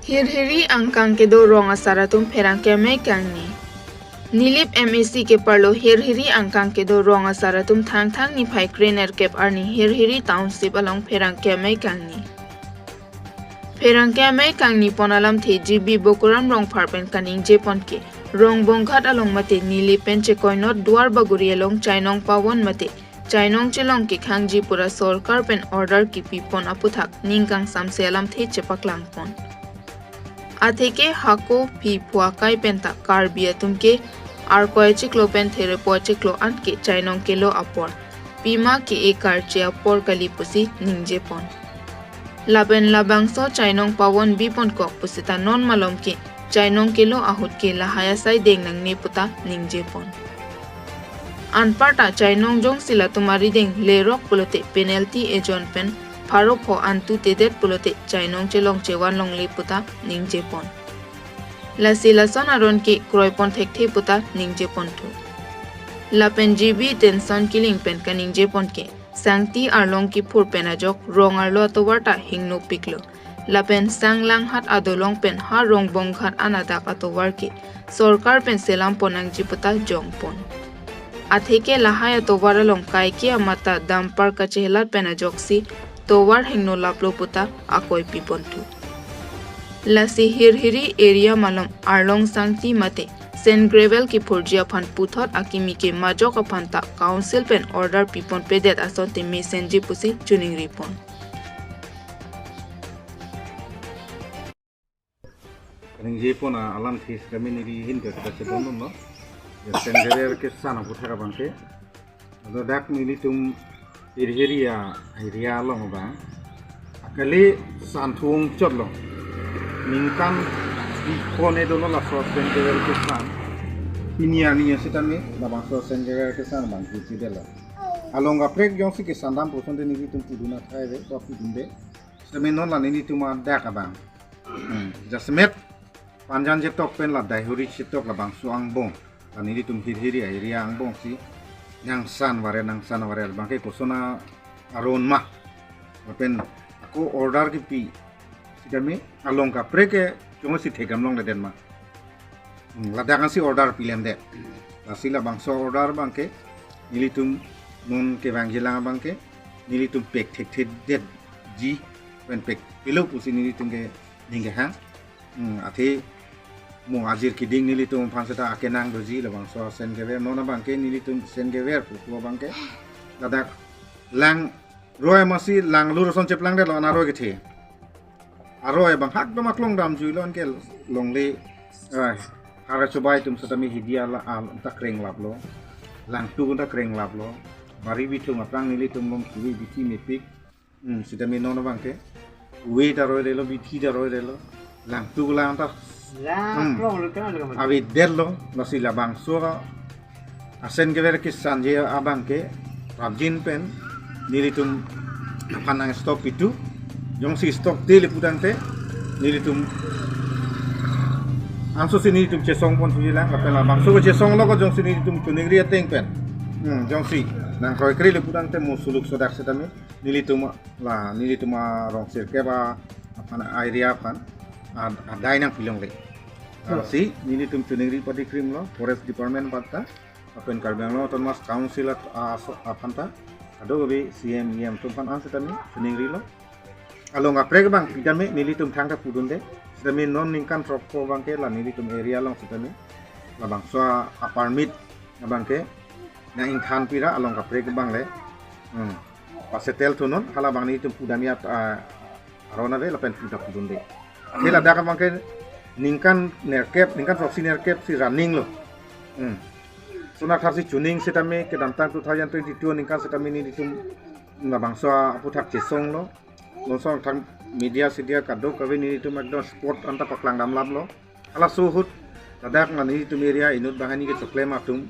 Hirhiri angkang ke do rong asaratum perang ke me kangni. Nilip MAC ke parlo hirhiri angkang ke do rong asaratum thang thang ni phai krener kep arni hirhiri township along perang ke me kangni. Perang ke me kangni ponalam the GB bokuram rong pharpen kaning je ponke rong bongkhat along mate nilip penche koinot duar baguri along chainong pawon mate chainong chelong ki khangji pura sarkar pen order ki pipon aputhak ningkang samselam the chepaklang pon. Atheke hako pi puakai penta KARBI atumke arkoy chiklo pen there po chiklo anke chainong kelo apor pima ke ekar che apor kali pusi ningje pon laben labangso chainong pawon bipon ko pusita non malom ke chainong kelo ahut ke lahaya sai deng nang ne puta ningje pon anparta chainong jong sila tumari deng lerok pulote penalty ejon pen Pharo pho antu tedet pulote chainong chelong chewan long le puta ningje pon. La sila son aron ki kroy pon thek the puta ningje pon thu. La pen GB tension killing pen ka ningje pon ke. Sangti arlong ki phur pen ajok rong arlo to warta hingno piklo. La pen sanglang hat adolong pen ha rong bong khat anadak ato war ke. Sarkar pen selam ponang ji puta jong pon. Atheke lahaya to waralong kai ki amata dampar ka chehlat pen ajok si towar hingno laplo puta akoi pipontu. Lasi hirhiri area malom arlong sangti mate Sen Gravel ki purjia phan puthot akimi ke majok aphanta council pen order pipon pedet asonte mesenji pusi chuning ripon. เ Kaning jepo na alam this kami ni hin ka kita sebelum no. Ya senggerer ke sana putar bangke. Ado dak ni tum iriria iria long ba. Akali santung chot lo. Mingkan di kone dono la so senggerer ke san. Piniani sitami la bang so senggerer ke san bang ki dela. Along aprek jong si ke sandam poson de ni tum puduna thai ve to pudunde. Sitami non la ni tum dak abang. Jasmet panjan jetok pen la daihuri jetok la bang suang bong la ni tum hiri area ang bong si yang san ware bangke kosona aron mah pen aku order ki pi sidami along ka preke jong si thegam long le den ma la dakan si order pilem de la sila bang so order bangke nilitum non ke bang jelang bangke nilitum pek thek det ji pen pek pilo pusi nilitum ke ningge hang ati mo azir kiding nilitum panseta akenang doji la bang so sengever nona bangke nilitum sengever pu bangke ladak lang roy masi lang lur son cheplang de lona roy ke aroy bang hak do maklong dam juilon ke longle hara chubai tum satami hidia la takreng lablo lang tu gunda kreng lablo bari bitu maprang nilitum lom kiwi biti mipik sidami nona bangke we daroy delo biti daroy delo lang tu lang ta abi dello nasi labang sura asen gever ki sanje abang ke rabjin pen nilitum panang stop itu jong si stop dele pudante nilitum anso si nilitum chesong pon sujilang kapel labang sura chesong lo ko jong si nilitum tunigri ateng pen jong si nang roy kri le pudante mo suluk sodak setami nilitum rong sirke ba apana area pan adai nang pilong le si nili tum tuningri pati krim lo forest department patta apen karbang lo ton mas council apanta ado be cm tum pan an setami tuningri lo along aprek bang pidame nili tum thangka pudunde setami non ningkan tropko bangke la nili tum area long setami la bang so apartment na bangke na ingkhan pira along aprek bang le pasetel tunon kala bang nili tum pudamiat arona be la pen pudunde Kila daka bangke ningkan proxy nerkep si running lo. Suna kasi tuning sitame ke dantang 2022 ningkan sitame ni ditum na bangsa putak jesong lo. Lonsong tang media sidia kado kawe ni ditum ekdom sport anta paklang dam lab lo. Ala suhut ladak na ni ditum area inut bahani ke choklema tum